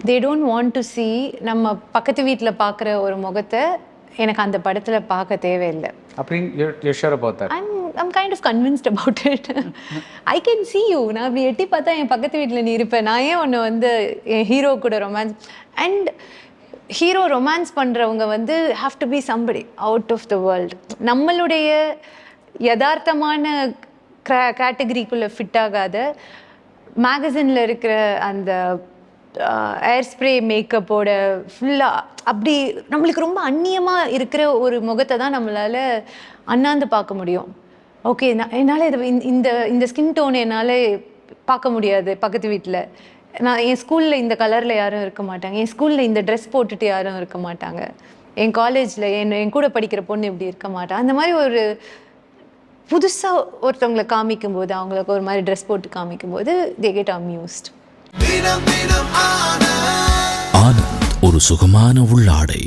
They don't want to see நம்ம பக்கத்து வீட்டில் பார்க்குற ஒரு முகத்தை எனக்கு அந்த படத்தில் பார்க்க தேவையில்லை. you're sure about that? I'm kind of convinced about it. I can see you. நான் அப்படி எட்டி பார்த்தா என் பக்கத்து வீட்டில் நீ இருப்பேன். நான் ஏன் ஒன்று வந்து என் ஹீரோ கூட ரொமான்ஸ் அண்ட் ஹீரோ ரொமான்ஸ் பண்ணுறவங்க வந்து have to be somebody out of the world. நம்மளுடைய யதார்த்தமான கேட்டகரிக்குள்ளே ஃபிட் ஆகாத மேகசினில் இருக்கிற அந்த ஏர் ஸ்ப்ரே மேக்கப்போட ஃபுல்லாக அப்படி நம்மளுக்கு ரொம்ப அந்நியமாக இருக்கிற ஒரு முகத்தை தான் நம்மளால் அண்ணாந்து பார்க்க முடியும். ஓகே, என்னால் இதை இந்த ஸ்கின் டோன் என்னால் பார்க்க முடியாது பக்கத்து வீட்டில். நான் என் ஸ்கூலில் இந்த கலரில் யாரும் இருக்க மாட்டாங்க, என் ஸ்கூலில் இந்த ட்ரெஸ் போட்டுட்டு யாரும் இருக்க மாட்டாங்க, என் காலேஜில் என் கூட படிக்கிற பொண்ணு இப்படி இருக்க மாட்டாங்க. அந்த மாதிரி ஒரு புதுசாக ஒருத்தவங்களை காமிக்கும்போது, அவங்களுக்கு ஒரு மாதிரி ட்ரெஸ் போட்டு காமிக்கும்போது they get amused. ஆனந்த் ஒரு சுகமான உள்ளாடை.